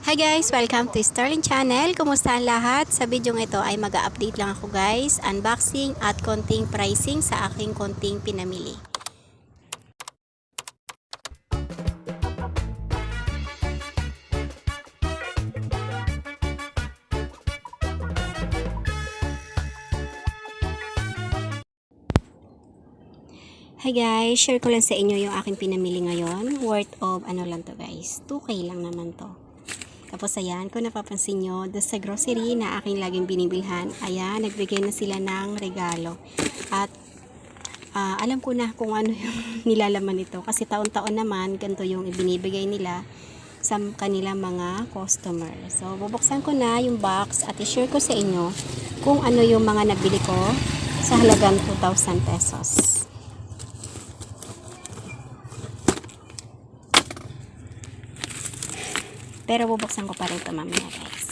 Hi guys! Welcome to Sterling Channel. Kumusta ang lahat? Sa video ito ay mag-update lang ako guys. Unboxing at konting pricing sa aking konting pinamili. Hi guys! Share ko lang sa inyo yung aking pinamili ngayon. Worth of ano lang to guys. 2K lang naman to. Tapos ayan, kung napapansin nyo, doon sa grocery na aking laging binibilhan, ayan, nagbigay na sila ng regalo. At alam ko na kung ano yung nilalaman nito. Kasi taon-taon naman, ganito yung ibinibigay nila sa kanilang mga customer. So, bubuksan ko na yung box at i-share ko sa inyo kung ano yung mga nabili ko sa halagang 2,000 pesos. Pero bubuksan ko pa rin ito mamaya guys.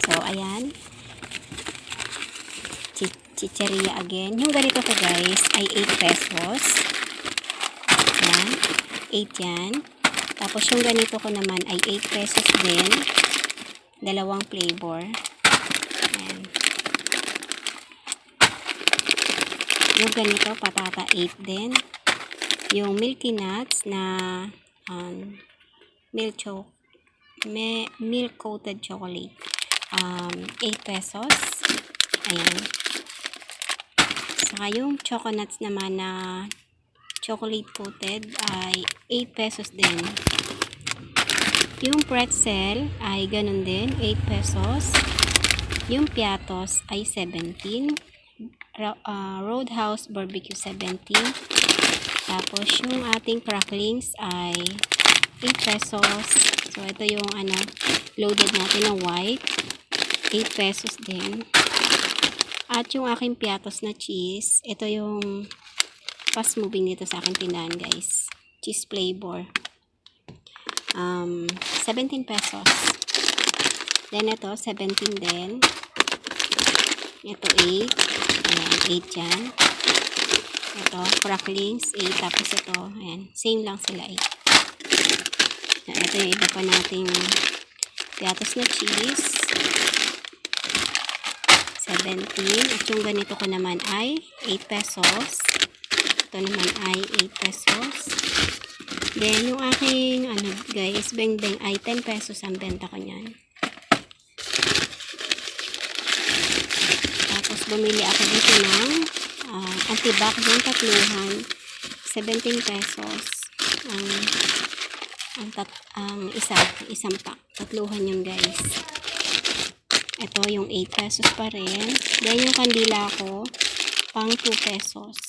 So, ayan. Chicheria again. Yung ganito ko guys ay 8 pesos. Ayan. 8 yan. Tapos yung ganito ko naman ay 8 pesos din. Dalawang flavor. Ayan. Yung ganito, patata 8 din. Yung Milky Nuts na milk coated chocolate 8 pesos. Ayan. Saka yung choconuts naman na chocolate coated ay 8 pesos din. Yung pretzel ay ganun din, 8 pesos. Yung piatos ay 17. Roadhouse barbecue 17. Tapos yung ating cracklings ay 8 pesos. So ito yung loaded natin na white, 8 pesos din. At yung aking piatos na cheese, ito yung fast moving dito sa aking tindahan guys. Cheese flavor. 17 pesos. Then ito 17 din. Ito 8. Ayan, 8 yan. Ito, cracklings, 8. Tapos ito, ayan, same lang sila, 8. Ito yung iba pa nating piatos na cheese. 17. At yung ganito ko naman ay 8 pesos. Ito naman ay 8 pesos. Then, yung aking, guys, beng-beng ay 10 pesos ang benta ko niyan. Tapos, bumili ako dito ng antibac yung tatluhan 17 pesos ang isang pack, tatluhan yun guys. Ito yung 8 pesos pa rin. Then yung kandila ko pang 2 pesos.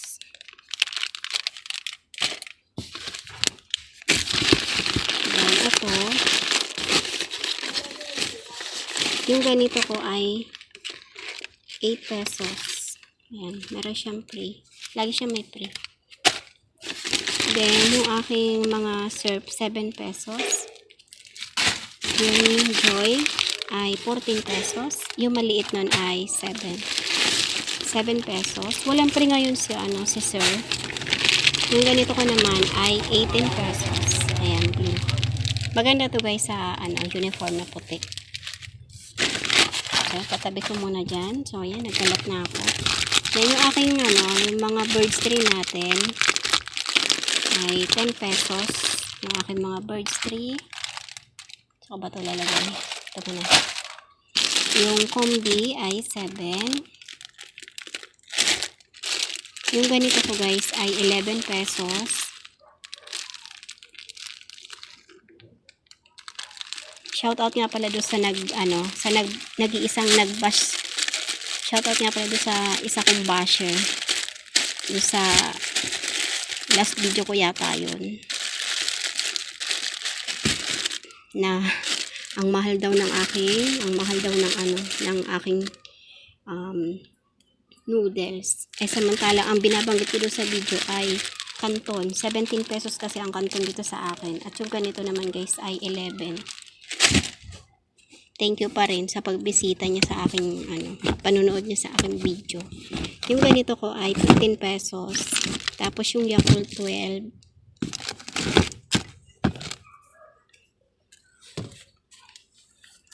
Then ito yung ganito ko ay 8 pesos. Ayan, meron siyang free. Lagi siya may free. Then, yung aking mga syrup, 7 pesos. Yung Joy ay 14 pesos. Yung maliit nun ay 7 pesos. Walang free ngayon si sir. Yung ganito ko naman ay 18 pesos. Ayan, blue. Maganda to guys sa uniform na puti. So, patabi ko muna dyan. So, ayan, nagkalat na ako. Yan yung aking yung mga birds tree natin ay 10 pesos. Yung aking mga birds tree. Saka ba ito lalagay? Ito na. Yung combi ay 7. Yung ganito ko guys ay 11 pesos. Shoutout nga pala doon sa nag-iisang nag-bash. Shoutout nga pala doon sa isa kong basher. Doon sa last video ko yata yun. Na ang mahal daw ng aking noodles. Samantala ang binabanggit ko doon sa video ay kanton. 17 pesos kasi ang kanton dito sa akin. At yung ganito naman guys ay 11. Thank you pa rin sa pagbisita niya sa aking panunood niya sa aking video. Yung ganito ko ay 15 pesos. Tapos yung Yakult 12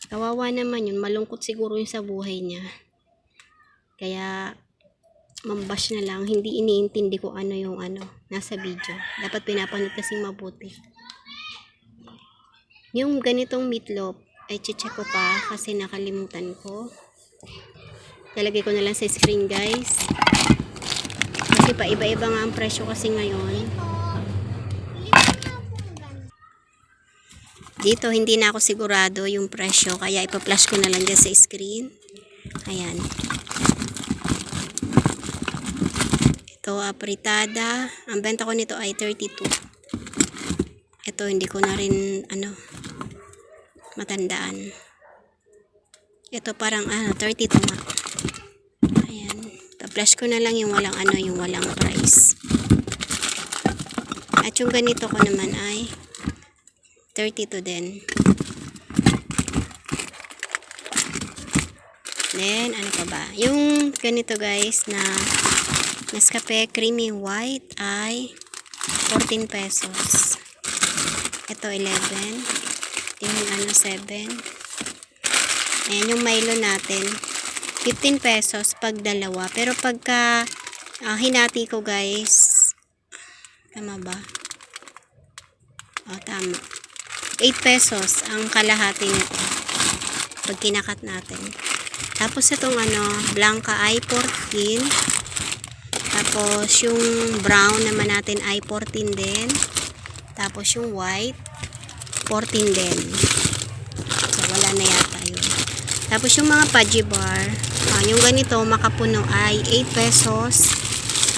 Kawawa naman yun, malungkot siguro yun sa buhay niya. Kaya mambash na lang, hindi iniintindi ko ano yung nasa video. Dapat pinapanood kasi mabuti. Yung ganitong meatloaf, ay check ko pa kasi nakalimutan ko. Lalagay ko na lang sa screen guys. Kasi pa iba-iba nga ang presyo kasi ngayon. Dito hindi na ako sigurado yung presyo kaya ipa-flash ko na lang dyan sa screen. Ayan. Ito apritada. Ang benta ko nito ay 32. Ito hindi ko na rin matandaan. Ito parang 32 nga. Ayan. Pa-flash ko na lang yung walang yung walang price. At yung ganito ko naman ay 32 din. Then, ano pa ba? Yung ganito guys na Nescafe Creamy White ay 14 pesos. Ito 11. Yung 7. Ayan yung Milo natin. 15 pesos pag dalawa. Pero pagka hinati ko guys, tama ba? Tama. 8 pesos ang kalahati nito pag kinakat natin. Tapos itong Blanca ay 14. Tapos yung brown naman natin ay 14 din. Tapos yung white 14 din. So wala na yata yun. Tapos yung mga Pudgy bar, yung ganito makapuno ay 8 pesos.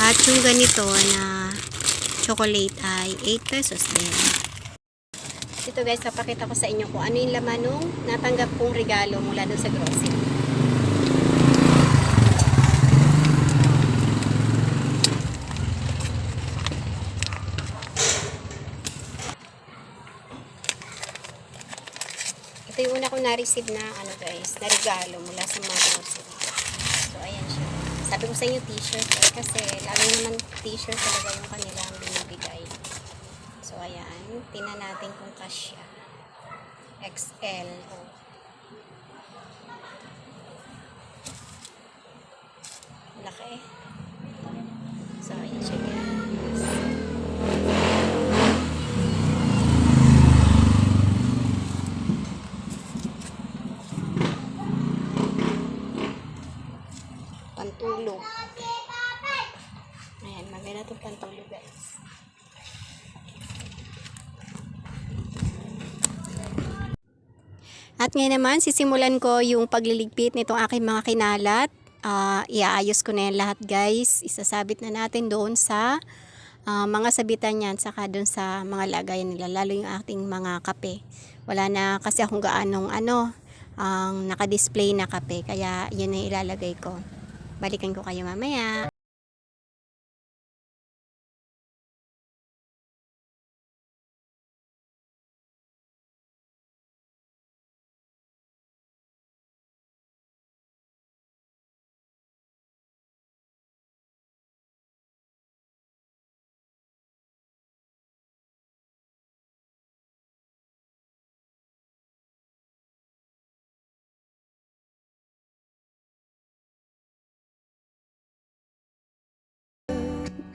At yung ganito na chocolate ay 8 pesos din. Ito guys, papakita ko sa inyo kung ano yung laman nung natanggap kong regalo mula doon sa grocery. Ito yung una kong na-receive na guys, na regalo mula sa mga grocery. So ayan siya. Sabi ko sa inyo t-shirt kasi lalo naman t-shirt talaga yung kanilang binibigay. So ayan, tingnan natin kung kasya. XL. Laki. So ayan siya guys. Pantulog. Ayan, maganda itong pantulog guys. At ngayon naman, sisimulan ko yung pagliligpit nitong aking mga kinalat. Iaayos ko na yan lahat guys. Isasabit na natin doon sa mga sabitan yan, saka doon sa mga lagayan nila, lalo yung ating mga kape. Wala na kasi akong gaanong ang naka-display na kape, kaya yun na ilalagay ko. Balikan ko kayo mamaya.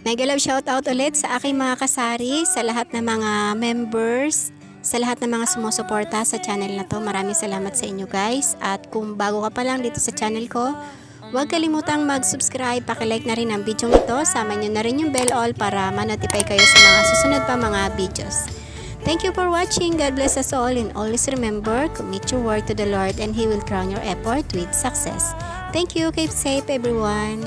Mega love shoutout ulit sa aking mga kasari, sa lahat ng mga members, sa lahat ng mga sumusuporta sa channel na to. Maraming salamat sa inyo guys. At kung bago ka pa lang dito sa channel ko, huwag kalimutang mag-subscribe, pakilike na rin ang video ito. Sama nyo na rin yung bell all para ma-notify kayo sa mga susunod pa mga videos. Thank you for watching. God bless us all, and always remember, commit your work to the Lord and He will crown your effort with success. Thank you. Keep safe everyone.